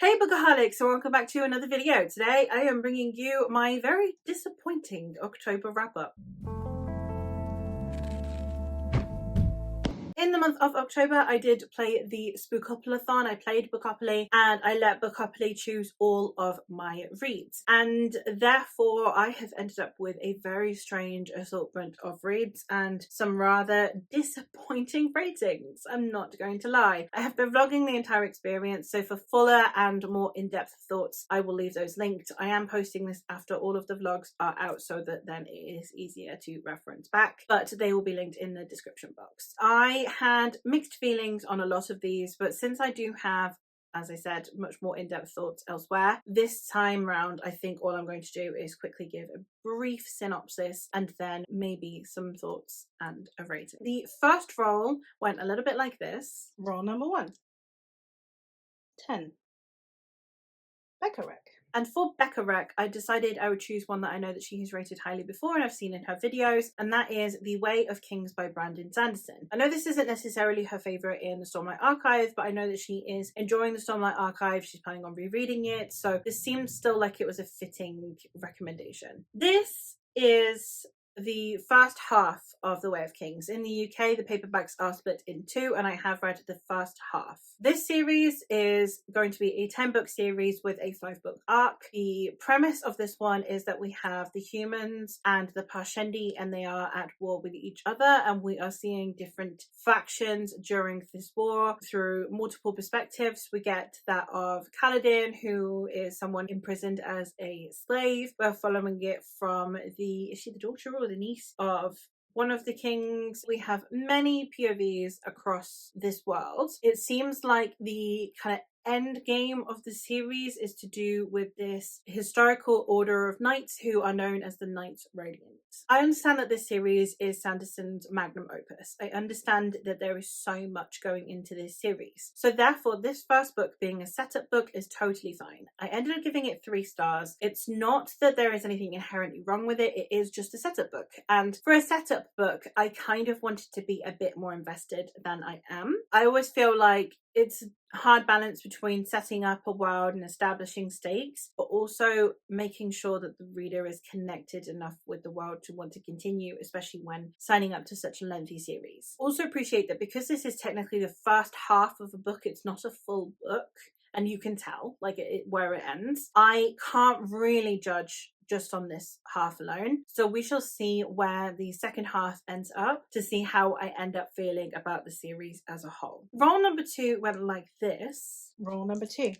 Hey Bookaholics, so welcome back to another video. Today I am bringing you my very disappointing October wrap-up. In the month of October, I did play the Bookoplathon. I played Bookopoly and I let Bookopoly choose all of my reads. And therefore, I have ended up with a very strange assortment of reads and some rather disappointing ratings. I'm not going to lie. I have been vlogging the entire experience, so for fuller and more in-depth thoughts, I will leave those linked. I am posting this after all of the vlogs are out so that then it is easier to reference back, but they will be linked in the description box. I had mixed feelings on a lot of these, but since I do have, as I said, much more in-depth thoughts elsewhere, this time round I think all I'm going to do is quickly give a brief synopsis and then maybe some thoughts and a rating. The first roll went a little bit like this. Roll number 1. 10. Becca Rec. And for Becca Rec, I decided I would choose one that I know that she has rated highly before and I've seen in her videos, and that is The Way of Kings by Brandon Sanderson. I know this isn't necessarily her favourite in the Stormlight Archive, but I know that she is enjoying the Stormlight Archive. She's planning on rereading it, so this seems still like it was a fitting recommendation. This is the first half of The Way of Kings. In the UK, the paperbacks are split in 2, and I have read the first half. This series is going to be a 10-book series with a 5-book arc. The premise of this one is that we have the humans and the Parshendi, and they are at war with each other, and we are seeing different factions during this war through multiple perspectives. We get that of Kaladin, who is someone imprisoned as a slave. We're following it from is she the daughter or the niece of one of the kings? We have many POVs across this world. It seems like the kind of end game of the series is to do with this historical order of knights who are known as the Knights Radiant. I understand that this series is Sanderson's magnum opus. I understand that there is so much going into this series. So therefore, this first book being a setup book is totally fine. I ended up giving it 3 stars. It's not that there is anything inherently wrong with it. It is just a setup book. And for a setup book, I kind of wanted to be a bit more invested than I am. I always feel like it's a hard balance between setting up a world and establishing stakes, but also making sure that the reader is connected enough with the world to want to continue, especially when signing up to such a lengthy series. Also appreciate that because this is technically the first half of a book, it's not a full book, and you can tell like where it ends. I can't really judge just on this half alone, so we shall see where the second half ends up to see how I end up feeling about the series as a whole. Roll number 2 went like this. Roll number 2.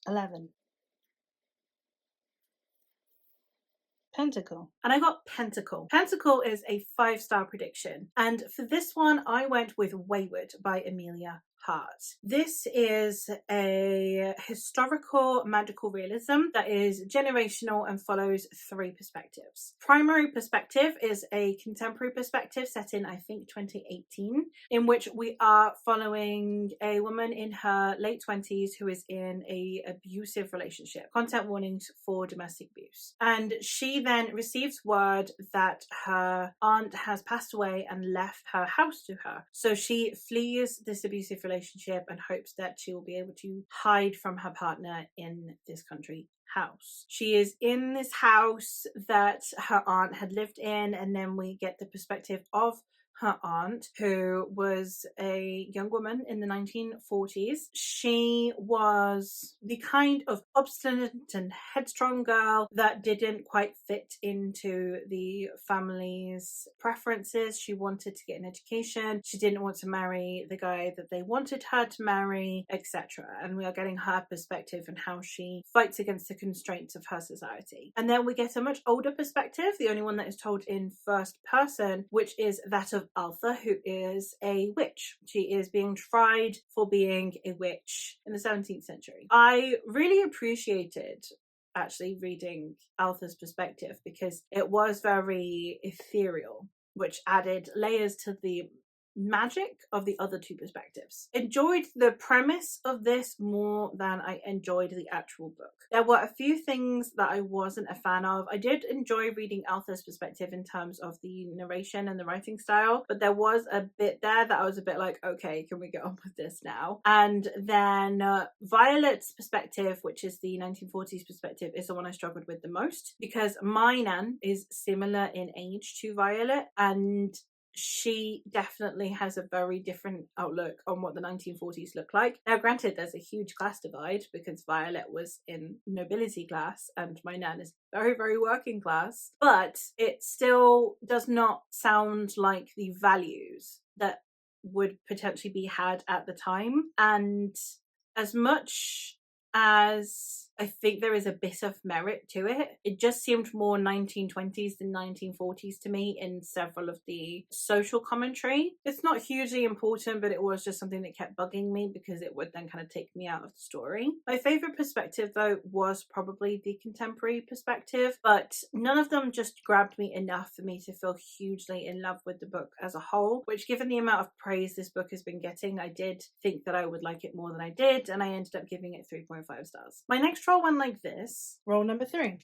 11. Pentacle. And I got Pentacle. Pentacle is a 5-star prediction, and for this one I went with Wayward by Amelia Hart. This is a historical magical realism that is generational and follows 3 perspectives. Primary perspective is a contemporary perspective set in, I think, 2018, in which we are following a woman in her late 20s who is in a abusive relationship. Content warnings for domestic abuse. And she then receives word that her aunt has passed away and left her house to her. So she flees this abusive relationship and hopes that she will be able to hide from her partner in this country house. She is in this house that her aunt had lived in, and then we get the perspective of her aunt, who was a young woman in the 1940s. She was the kind of obstinate and headstrong girl that didn't quite fit into the family's preferences. She wanted to get an education. She didn't want to marry the guy that they wanted her to marry, etc. And we are getting her perspective and how she fights against the constraints of her society. And then we get a much older perspective, the only one that is told in first person, which is that of Altha, who is a witch. She is being tried for being a witch in the 17th century. I really appreciated actually reading Altha's perspective because it was very ethereal, which added layers to the magic of the other two perspectives. Enjoyed the premise of this more than I enjoyed the actual book. There were a few things that I wasn't a fan of. I did enjoy reading Arthur's perspective in terms of the narration and the writing style, but there was a bit there that I was a bit like, okay, can we get on with this now? And then Violet's perspective, which is the 1940s perspective, is the one I struggled with the most, because my nan is similar in age to Violet, and she definitely has a very different outlook on what the 1940s look like. Now, granted, there's a huge class divide because Violet was in nobility class and my nan is very, very working class, but it still does not sound like the values that would potentially be had at the time. And as much as I think there is a bit of merit to it, it just seemed more 1920s than 1940s to me in several of the social commentary. It's not hugely important, but it was just something that kept bugging me because it would then kind of take me out of the story. My favorite perspective, though, was probably the contemporary perspective, but none of them just grabbed me enough for me to feel hugely in love with the book as a whole, which, given the amount of praise this book has been getting, I did think that I would like it more than I did, and I ended up giving it 3.5 stars. My next roll went like this. Roll number 3.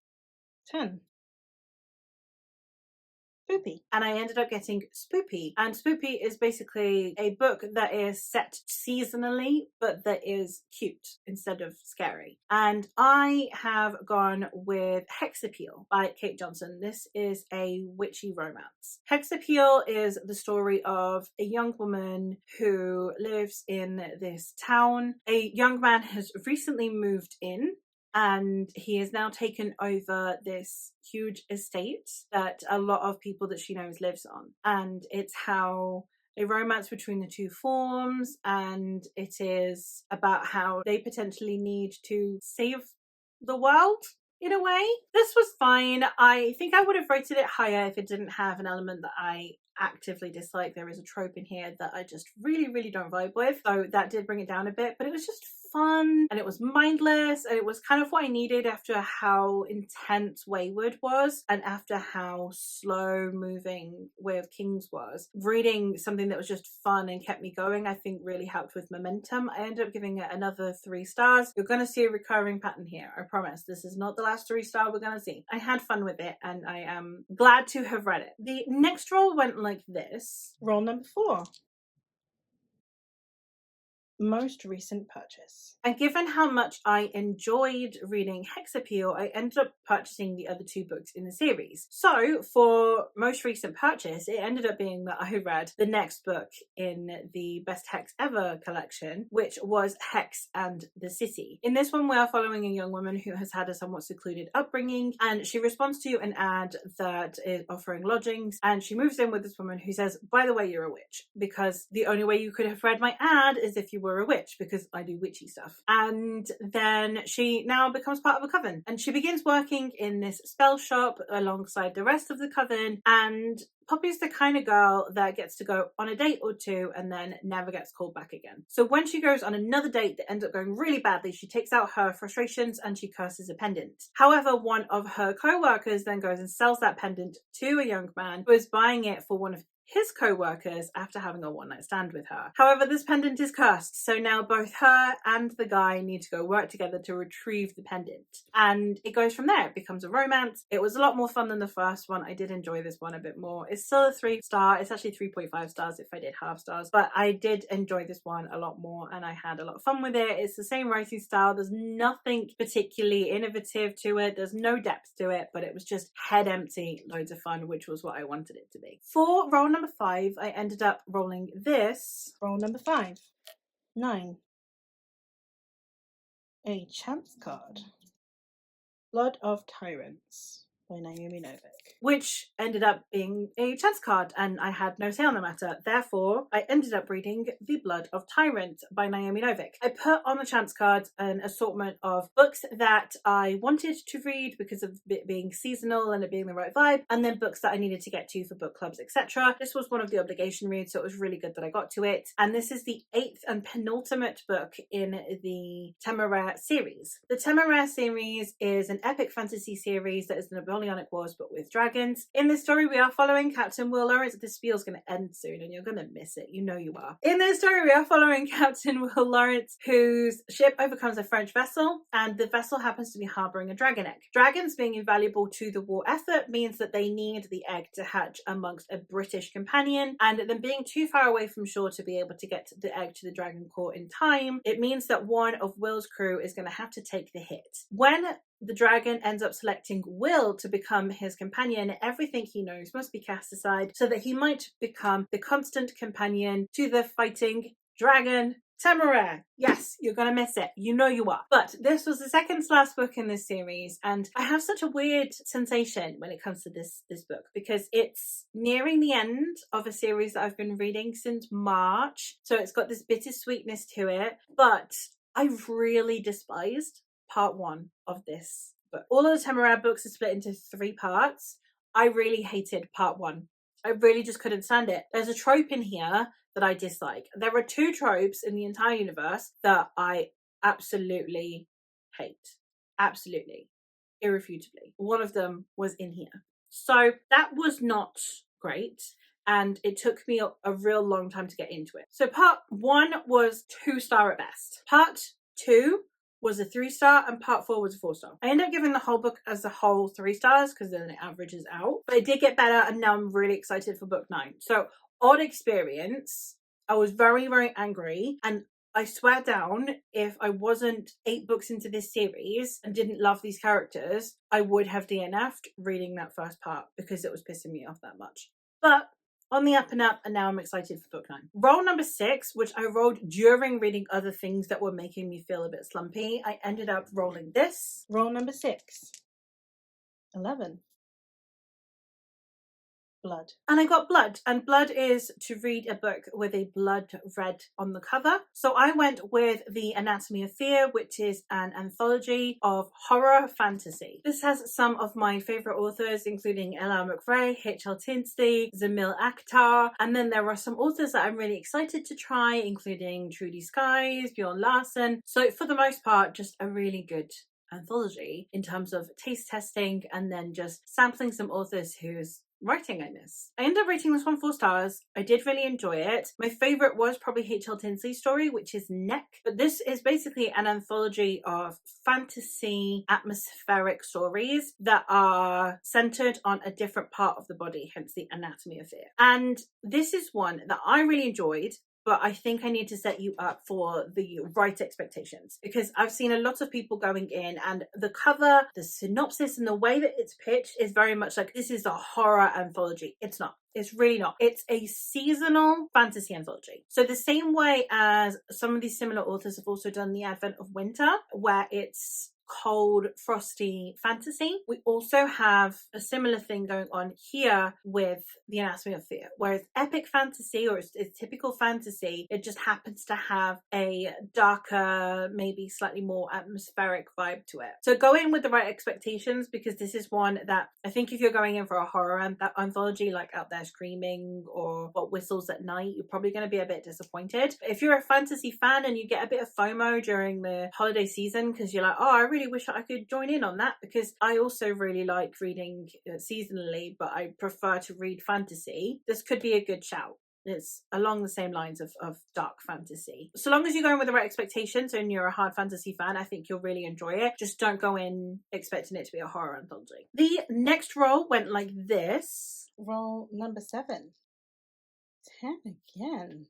10. Spoopy. And I ended up getting Spoopy. And Spoopy is basically a book that is set seasonally, but that is cute instead of scary. And I have gone with Hexappeal by Kate Johnson. This is a witchy romance. Hexappeal is the story of a young woman who lives in this town. A young man has recently moved in, and he has now taken over this huge estate that a lot of people that she knows lives on. And it's how a romance between the two forms, and it is about how they potentially need to save the world in a way. This was fine. I think I would have rated it higher if it didn't have an element that I actively dislike. There is a trope in here that I just really, really don't vibe with. So that did bring it down a bit, but it was just fun and it was mindless, and it was kind of what I needed after how intense Wayward was and after how slow moving Way of Kings was. Reading something that was just fun and kept me going, I think, really helped with momentum. I ended up giving it another 3 stars. You're going to see a recurring pattern here, I promise. This is not the last 3-star we're going to see. I had fun with it and I am glad to have read it. The next roll went like this. Roll number 4. Most recent purchase. And given how much I enjoyed reading Hexappeal, I ended up purchasing the other 2 books in the series. So for most recent purchase, it ended up being that I read the next book in the Best Hex Ever collection, which was Hex and the City. In this one, we are following a young woman who has had a somewhat secluded upbringing, and she responds to an ad that is offering lodgings, and she moves in with this woman who says, by the way, you're a witch, because the only way you could have read my ad is if you were a witch, because I do witchy stuff. And then she now becomes part of a coven, and she begins working in this spell shop alongside the rest of the coven, and Poppy's the kind of girl that gets to go on a date or 2 and then never gets called back again. So when she goes on another date that ends up going really badly, she takes out her frustrations and she curses a pendant. However, one of her co-workers then goes and sells that pendant to a young man who is buying it for one of his co-workers after having a one-night stand with her. However, this pendant is cursed, so now both her and the guy need to go work together to retrieve the pendant. And it goes from there. It becomes a romance. It was a lot more fun than the first one. I did enjoy this one a bit more. It's still a 3-star. It's actually 3.5 stars if I did half stars, but I did enjoy this one a lot more and I had a lot of fun with it. It's the same writing style. There's nothing particularly innovative to it. There's no depth to it, but it was just head empty, loads of fun, which was what I wanted it to be. For roll number 5, I ended up rolling this. Roll number 5. 9. A chance card. Blood of Tyrants by Naomi Novik, which ended up being a chance card, and I had no say on the matter. Therefore, I ended up reading The Blood of Tyrants by Naomi Novik. I put on the chance card an assortment of books that I wanted to read because of it being seasonal and it being the right vibe, and then books that I needed to get to for book clubs, etc. This was one of the obligation reads, so it was really good that I got to it. And this is the 8th and penultimate book in the Temeraire series. The Temeraire series is an epic fantasy series that is an Napoleonic Wars, but with dragons. In this story, we are following Captain Will Lawrence. This spiel's going to end soon and you're going to miss it. You know you are. In this story, we are following Captain Will Lawrence, whose ship overcomes a French vessel, and the vessel happens to be harboring a dragon egg. Dragons being invaluable to the war effort means that they need the egg to hatch amongst a British companion, and them being too far away from shore to be able to get the egg to the dragon core in time, it means that one of Will's crew is going to have to take the hit. When the dragon ends up selecting Will to become his companion, everything he knows must be cast aside so that he might become the constant companion to the fighting dragon Temeraire. Yes, you're gonna miss it. You know you are. But this was the second to last book in this series, and I have such a weird sensation when it comes to this book, because it's nearing the end of a series that I've been reading since March. So it's got this bittersweetness to it, but I've really despised part 1 of this book. All of the Temeraire books are split into 3 parts. I really hated part 1. I really just couldn't stand it. There's a trope in here that I dislike. There are 2 tropes in the entire universe that I absolutely hate. Absolutely. Irrefutably. One of them was in here. So that was not great. And it took me a real long time to get into it. So part 1 was 2-star at best. Part 2 was a 3-star, and part 4 was a 4-star. I ended up giving the whole book as a whole 3 stars because then it averages out. But it did get better, and now I'm really excited for book 9. So, odd experience. I was very, very angry, and I swear down, if I wasn't 8 books into this series and didn't love these characters, I would have DNF'd reading that first part because it was pissing me off that much. But on the up and up, and now I'm excited for book 9. Roll number 6, which I rolled during reading other things that were making me feel a bit slumpy. I ended up rolling this. Roll number 6. 11. Blood. And I got Blood, and Blood is to read a book with a blood red on the cover. So I went with The Anatomy of Fear, which is an anthology of horror fantasy. This has some of my favourite authors, including L.R. McRae, H.L. Tinsley, Zamil Akhtar, and then there are some authors that I'm really excited to try, including Trudy Skies, Bjorn Larson. So for the most part, just a really good anthology in terms of taste testing and then just sampling some authors whose writing I miss. I ended up rating this one 4 stars. I did really enjoy it. My favourite was probably H.L. Tinsley's story, which is Neck. But this is basically an anthology of fantasy atmospheric stories that are centred on a different part of the body, hence the Anatomy of Fear. And this is one that I really enjoyed, but I think I need to set you up for the right expectations, because I've seen a lot of people going in and the cover, the synopsis, and the way that it's pitched is very much like this is a horror anthology. It's not. It's really not. It's a seasonal fantasy anthology. So the same way as some of these similar authors have also done the advent of winter, where it's cold, frosty fantasy, we also have a similar thing going on here with The Anatomy of Fear, where it's epic fantasy, or it's typical fantasy. It just happens to have a darker, maybe slightly more atmospheric vibe to it. So go in with the right expectations, because this is one that I think if you're going in for a horror anthology like Out There Screaming or What Whistles at Night, you're probably going to be a bit disappointed. If you're a fantasy fan and you get a bit of FOMO during the holiday season because you're like, oh, I really wish I could join in on that, because I also really like reading seasonally, but I prefer to read fantasy, this could be a good shout. It's along the same lines of dark fantasy. So long as you're going with the right expectations and you're a hard fantasy fan, I think you'll really enjoy it. Just don't go in expecting it to be a horror anthology. The next roll went like this. Roll number 7. 10 again.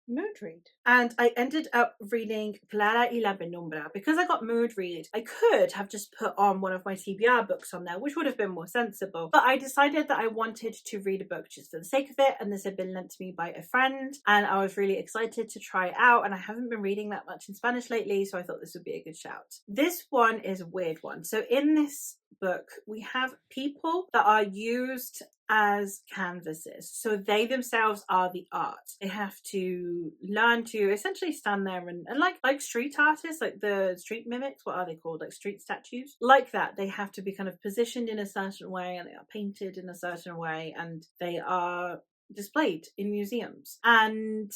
Mood read. And I ended up reading Clara y la Penumbra. Because I got mood read, I could have just put on one of my TBR books on there, which would have been more sensible. But I decided that I wanted to read a book just for the sake of it, and this had been lent to me by a friend, and I was really excited to try it out, and I haven't been reading that much in Spanish lately, so I thought this would be a good shout. This one is a weird one. So in this book, we have people that are used as canvases. So they themselves are the art. They have to learn to essentially stand there and like street artists, like the street mimics, what are they called? Like street statues? Like that. They have to be kind of positioned in a certain way, and they are painted in a certain way, and they are displayed in museums. And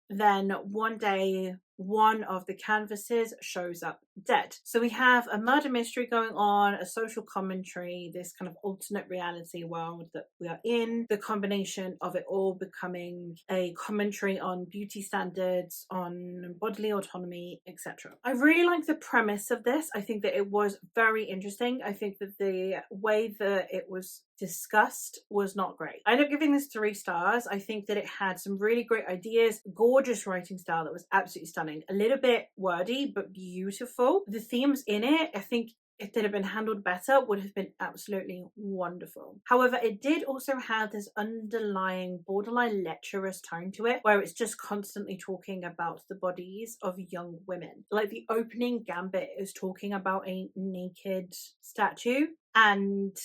then one day one of the canvases shows up dead. So we have a murder mystery going on, a social commentary, this kind of alternate reality world that we are in, the combination of it all becoming a commentary on beauty standards, on bodily autonomy, etc. I really like the premise of this. I think that it was very interesting. I think that the way that it was discussed was not great. I ended up giving this 3 stars. I think that it had some really great ideas, gorgeous writing style that was absolutely stunning, a little bit wordy but beautiful. The themes in it, I think if they'd have been handled better, would have been absolutely wonderful. However, it did also have this underlying borderline lecherous tone to it, where it's just constantly talking about the bodies of young women. Like the opening gambit is talking about a naked statue, and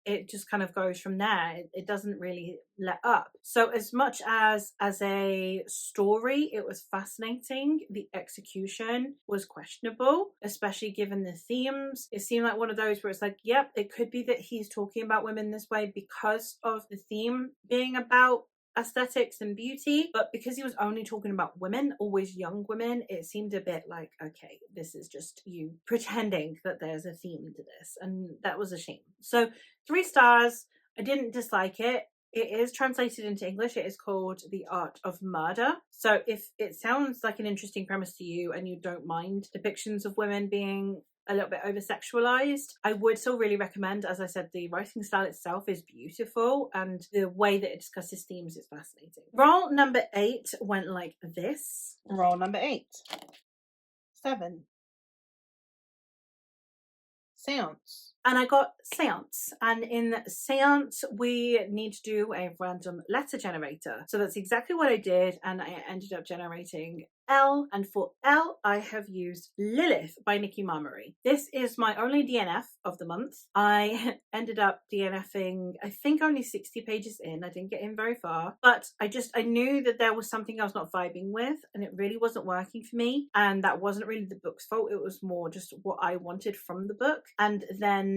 it just kind of goes from there. It doesn't really let up. So as much as a story it was fascinating, the execution was questionable, especially given the themes. It seemed like one of those where it's like, yep, it could be that he's talking about women this way because of the theme being about aesthetics and beauty, but because he was only talking about women, always young women, it seemed a bit like, okay, this is just you pretending that there's a theme to this, and that was a shame. So 3 stars. I didn't dislike it. It is translated into English. It is called The Art of Murder. So if it sounds like an interesting premise to you and you don't mind depictions of women being a little bit over sexualized, I would still really recommend. As I said, the writing style itself is beautiful and the way that it discusses themes is fascinating. Roll number 8 went like this. Roll number 8. 7. Seance. And I got Seance, and in Seance we need to do a random letter generator. So that's exactly what I did, and I ended up generating L, and for L I have used Lilith by Nikki Marmory. This is my only DNF of the month. I ended up DNFing I think only 60 pages in. I didn't get in very far, but I knew that there was something I was not vibing with and it really wasn't working for me, and that wasn't really the book's fault. It was more just what I wanted from the book. And then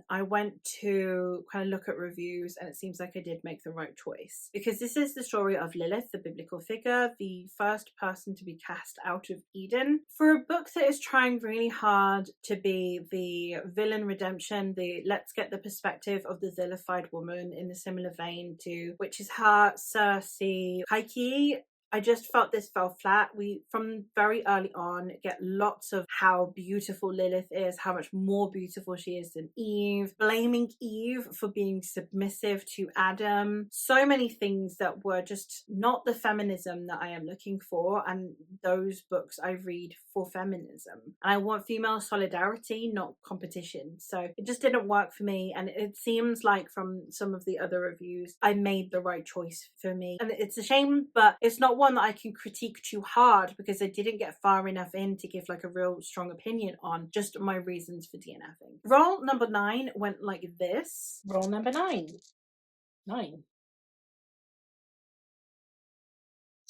I went to kind of look at reviews, and it seems like I did make the right choice, because this is the story of Lilith, the biblical figure, the first person to be cast out of Eden. For a book that is trying really hard to be the villain redemption, the let's get the perspective of the vilified woman in a similar vein to Witch's Heart, Circe, Heike, I just felt this fell flat. We, from very early on, get lots of how beautiful Lilith is, how much more beautiful she is than Eve, blaming Eve for being submissive to Adam. So many things that were just not the feminism that I am looking for, and those books I read for feminism. And I want female solidarity, not competition. So it just didn't work for me, and it seems like from some of the other reviews, I made the right choice for me. And it's a shame, but it's not one that I can critique too hard because I didn't get far enough in to give like a real strong opinion on, just my reasons for DNFing. Roll number 9 went like this. Roll number 9. 9.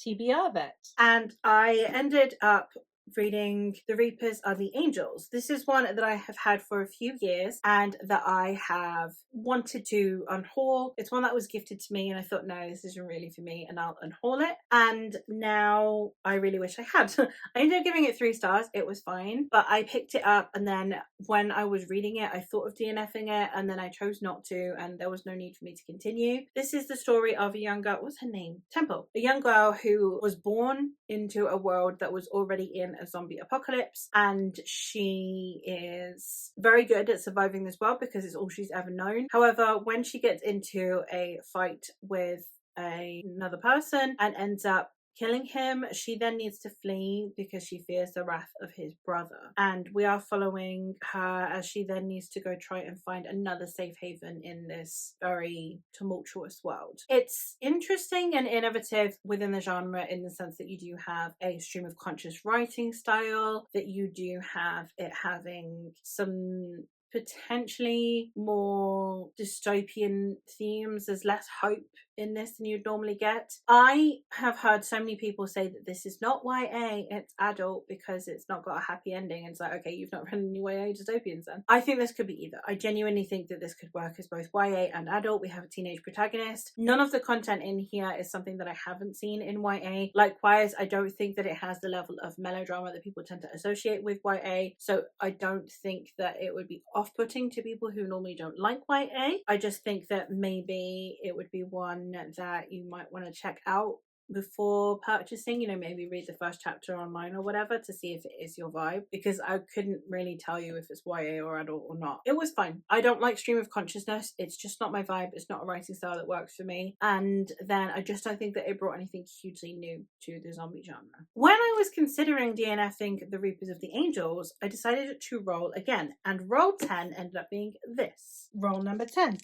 TBR vet. And I ended up reading The Reapers Are the Angels. This is one that I have had for a few years and that I have wanted to unhaul. It's one that was gifted to me and I thought, no, this isn't really for me, and I'll unhaul it. And now I really wish I had. I ended up giving it 3 stars. It was fine, but I picked it up, and then when I was reading it, I thought of DNFing it, and then I chose not to, and there was no need for me to continue. This is the story of a young girl. What's her name? Temple. A young girl who was born into a world that was already in a zombie apocalypse, and she is very good at surviving this world because it's all she's ever known. However, when she gets into a fight with another person and ends up killing him, she then needs to flee because she fears the wrath of his brother. And we are following her as she then needs to go try and find another safe haven in this very tumultuous world. It's interesting and innovative within the genre in the sense that you do have a stream of conscious writing style, that you do have it having some potentially more dystopian themes. There's less hope in this than you'd normally get. I have heard so many people say that this is not YA, it's adult because it's not got a happy ending. It's like, okay, you've not read any YA dystopians then. I think this could be either. I genuinely think that this could work as both YA and adult. We have a teenage protagonist. None of the content in here is something that I haven't seen in YA. Likewise, I don't think that it has the level of melodrama that people tend to associate with YA, so I don't think that it would be off-putting to people who normally don't like YA. I just think that maybe it would be one that you might want to check out before purchasing, you know, maybe read the first chapter online or whatever to see if it is your vibe, because I couldn't really tell you if it's YA or adult or not. It was fine. I don't like stream of consciousness. It's just not my vibe. It's not a writing style that works for me. And then I just don't think that it brought anything hugely new to the zombie genre. When I was considering DNFing The Reapers of the Angels, I decided to roll again, and roll 10 ended up being this. Roll number 10.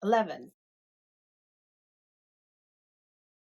11.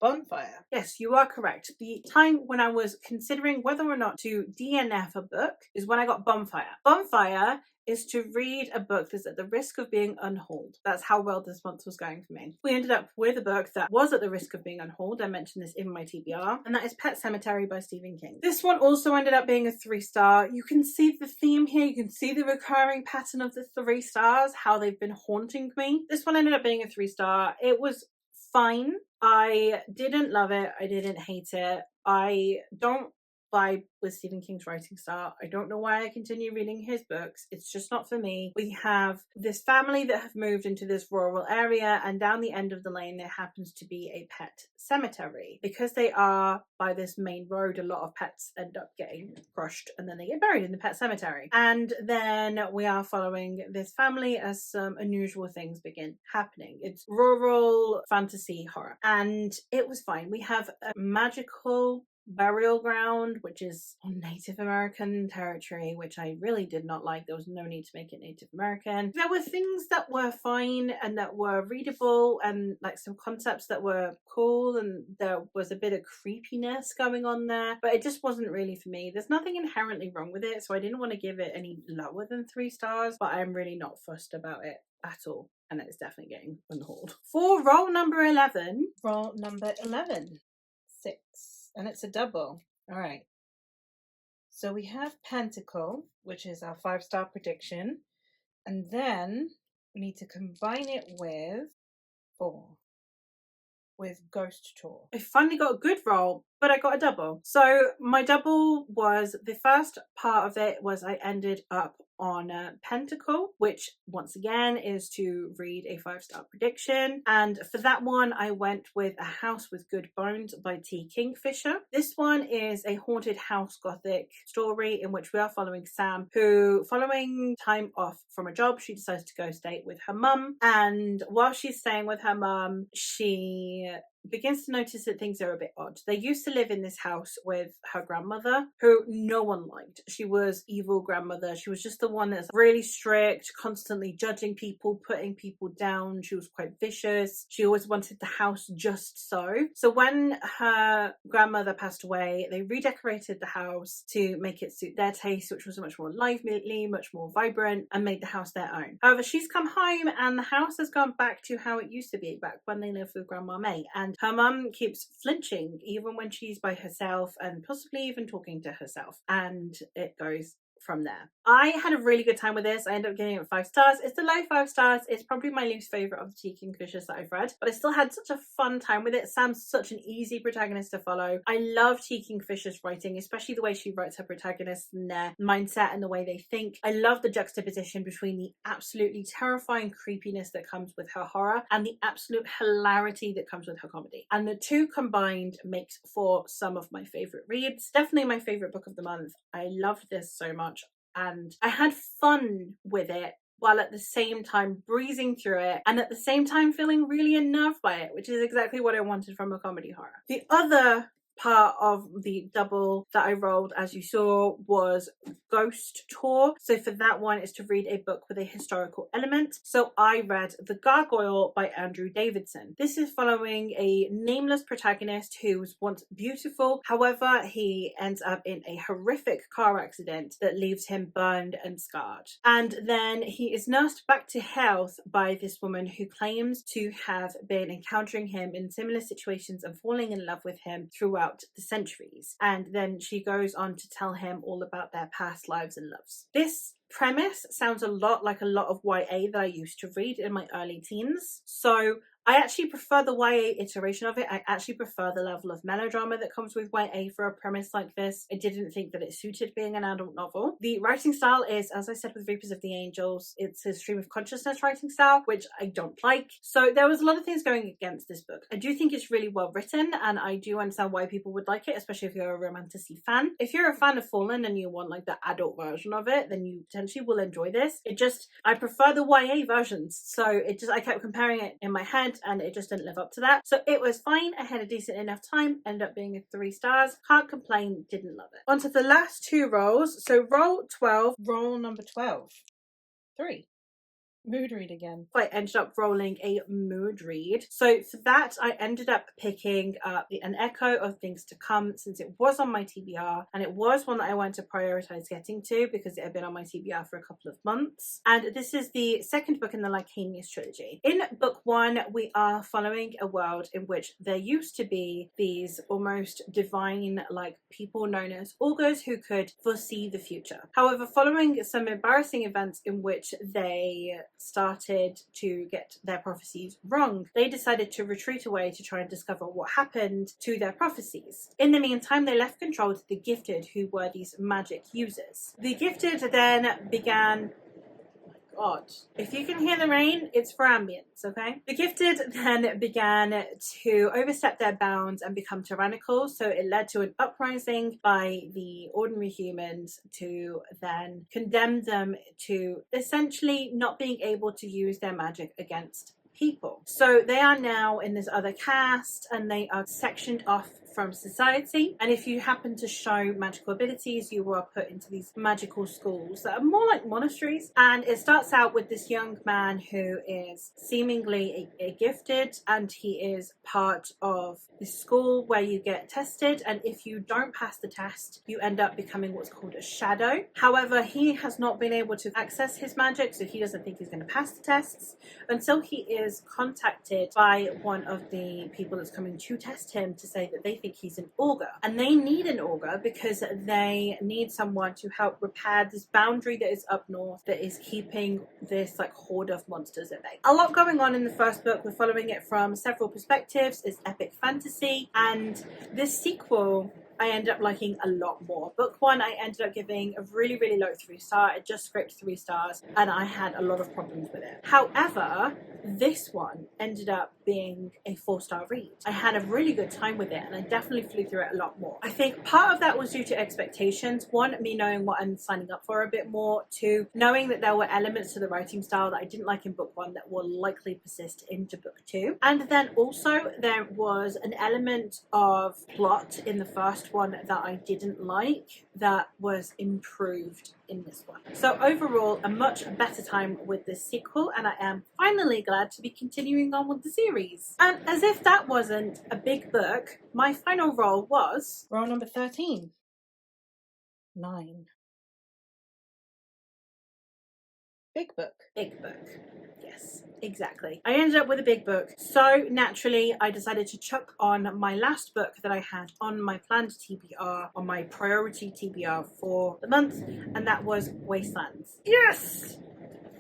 Bonfire. Yes, you are correct. The time when I was considering whether or not to DNF a book is when I got Bonfire. Bonfire is to read a book that's at the risk of being unhauled. That's how well this month was going for me. We ended up with a book that was at the risk of being unhauled. I mentioned this in my TBR, and that is Pet Sematary by Stephen King. This one also ended up being a 3-star. You can see the theme here. You can see the recurring pattern of the 3 stars, how they've been haunting me. This one ended up being a 3-star. It was fine. I didn't love it. I didn't hate it. I don't vibe with Stephen King's writing style. I don't know why I continue reading his books. It's just not for me. We have this family that have moved into this rural area, and down the end of the lane there happens to be a pet cemetery. Because they are by this main road, a lot of pets end up getting crushed and then they get buried in the pet cemetery. And then we are following this family as some unusual things begin happening. It's rural fantasy horror, and it was fine. We have a magical burial ground, which is on Native American territory, which I really did not like. There was no need to make it Native American. There were things that were fine and that were readable, and like some concepts that were cool, and there was a bit of creepiness going on there, but it just wasn't really for me. There's nothing inherently wrong with it, so I didn't want to give it any lower than 3 stars, but I'm really not fussed about it at all, and it's definitely getting unhauled. For roll number 11, 6. And it's a double. All right. So we have Pentacle, which is our 5-star prediction. And then we need to combine it with 4. With Ghost Tour. I finally got a good roll, but I got a double. So my double was, the first part of it was I ended up on Pentacle, which once again is to read a 5-star prediction. And for that one, I went with A House with Good Bones by T. Kingfisher. This one is a haunted house gothic story in which we are following Sam, who, following time off from a job, she decides to go stay with her mum. And while she's staying with her mum, she begins to notice that things are a bit odd. They used to live in this house with her grandmother, who no one liked. She was evil grandmother. She was just the one that's really strict, constantly judging people, putting people down. She was quite vicious. She always wanted the house just so. So when her grandmother passed away, they redecorated the house to make it suit their taste, which was much more lively, much more vibrant, and made the house their own. However, she's come home and the house has gone back to how it used to be back when they lived with Grandma May. And her mum keeps flinching even when she's by herself, and possibly even talking to herself. And it goes from there. I had a really good time with this. I ended up giving it 5 stars. It's a low 5 stars. It's probably my least favourite of the T. Kingfishers that I've read, but I still had such a fun time with it. Sam's such an easy protagonist to follow. I love T. Kingfisher's writing, especially the way she writes her protagonists and their mindset and the way they think. I love the juxtaposition between the absolutely terrifying creepiness that comes with her horror and the absolute hilarity that comes with her comedy. And the two combined makes for some of my favourite reads. Definitely my favourite book of the month. I loved this so much. And I had fun with it while at the same time breezing through it, and at the same time feeling really unnerved by it, which is exactly what I wanted from a comedy horror. The other part of the double that I rolled, as you saw, was Ghost Tour. So for that one is to read a book with a historical element. So I read The Gargoyle by Andrew Davidson. This is following a nameless protagonist who was once beautiful. However, he ends up in a horrific car accident that leaves him burned and scarred. And then he is nursed back to health by this woman who claims to have been encountering him in similar situations and falling in love with him throughout the centuries. And then she goes on to tell him all about their past lives and loves. This premise sounds a lot like a lot of YA that I used to read in my early teens. So I actually prefer the YA iteration of it. I actually prefer the level of melodrama that comes with YA for a premise like this. I didn't think that it suited being an adult novel. The writing style is, as I said with Reapers of the Angels, it's a stream of consciousness writing style, which I don't like. So there was a lot of things going against this book. I do think it's really well written, and I do understand why people would like it, especially if you're a romantasy fan. If you're a fan of Fallen and you want like the adult version of it, then you potentially will enjoy this. I prefer the YA versions. So I kept comparing it in my head and it just didn't live up to that. So it was fine. I had a decent enough time, ended up being a 3 stars. Can't complain, didn't love it. On to the last 2 rolls. So roll 12, roll number 12. 3. Mood read again. I ended up rolling a mood read. So for that, I ended up picking up An Echo of Things to Come, since it was on my TBR, and it was one that I wanted to prioritize getting to because it had been on my TBR for a couple of months. And this is the second book in the Lycanius trilogy. In book 1, we are following a world in which there used to be these almost divine like people known as augurs who could foresee the future. However, following some embarrassing events in which they started to get their prophecies wrong, they decided to retreat away to try and discover what happened to their prophecies. In the meantime, they left control to the Gifted, who were these magic users. The Gifted then began... God, if you can hear the rain, it's for ambience, okay? The Gifted then began to overstep their bounds and become tyrannical, so it led to an uprising by the ordinary humans to then condemn them to essentially not being able to use their magic against people. So they are now in this other caste and they are sectioned off from society, and if you happen to show magical abilities, you are put into these magical schools that are more like monasteries. And it starts out with this young man who is seemingly a gifted, and he is part of this school where you get tested, and if you don't pass the test, you end up becoming what's called a shadow. However, he has not been able to access his magic, so he doesn't think he's going to pass the tests until he is contacted by one of the people that's coming to test him to say that they think he's an augur, and they need an augur because they need someone to help repair this boundary that is up north that is keeping this like horde of monsters at bay. A lot going on in the first book. We're following it from several perspectives. It's epic fantasy, and this sequel I ended up liking a lot more. Book 1 I ended up giving a really, really low 3-star. It just scraped 3 stars and I had a lot of problems with it. However, this one ended up being a 4-star read. I had a really good time with it and I definitely flew through it a lot more. I think part of that was due to expectations. 1, me knowing what I'm signing up for a bit more. 2, knowing that there were elements to the writing style that I didn't like in book 1 that will likely persist into book 2. And then also there was an element of plot in the first one that I didn't like that was improved in this one. So overall, a much better time with this sequel, and I am finally glad to be continuing on with the series. And as if that wasn't a big book, my final roll was roll number 13. 9. Big book. Big book. Yes, exactly. I ended up with a big book. So naturally, I decided to chuck on my last book that I had on my planned TBR, on my priority TBR for the month, and that was Wastelands. Yes!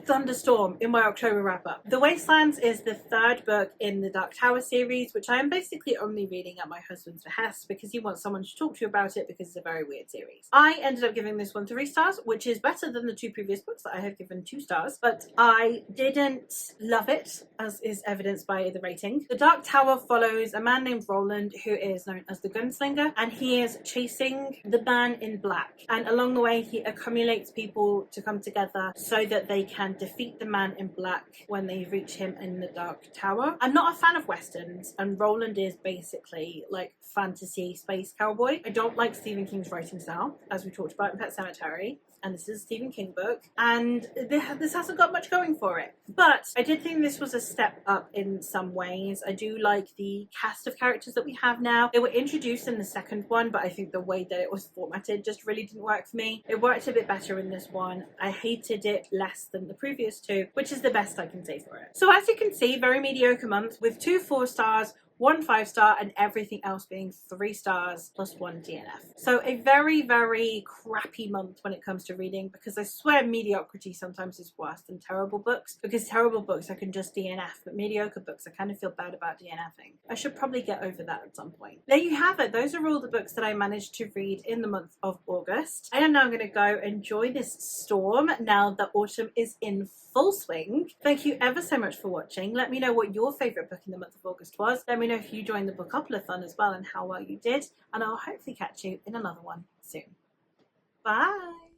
Thunderstorm in my October wrap-up. The Wastelands is the 3rd book in the Dark Tower series, which I am basically only reading at my husband's behest because he wants someone to talk to about it because it's a very weird series. I ended up giving this one 3 stars, which is better than the 2 previous books that I have given 2 stars, but I didn't love it, as is evidenced by the rating. The Dark Tower follows a man named Roland who is known as the Gunslinger, and he is chasing the man in black, and along the way he accumulates people to come together so that they can defeat the man in black when they reach him in the Dark Tower. I'm not a fan of westerns, and Roland is basically like fantasy space cowboy. I don't like Stephen King's writing style, as we talked about in Pet Sematary, and this is a Stephen King book, and this hasn't got much going for it. But I did think this was a step up in some ways. I do like the cast of characters that we have now. They were introduced in the second one, but I think the way that it was formatted just really didn't work for me. It worked a bit better in this one. I hated it less than the previous two, which is the best I can say for it. So as you can see, very mediocre month with 2 4-stars, 1 5-star, and everything else being 3 stars plus 1 DNF. So a very, very crappy month when it comes to reading, because I swear mediocrity sometimes is worse than terrible books, because terrible books I can just DNF, but mediocre books I kind of feel bad about DNFing. I should probably get over that at some point. There you have it. Those are all the books that I managed to read in the month of August. I am now going to go enjoy this storm now that autumn is in full swing. Thank you ever so much for watching. Let me know what your favourite book in the month of August was. Let me know if you joined the Bookoplathon as well and how well you did, and I'll hopefully catch you in another one soon. Bye!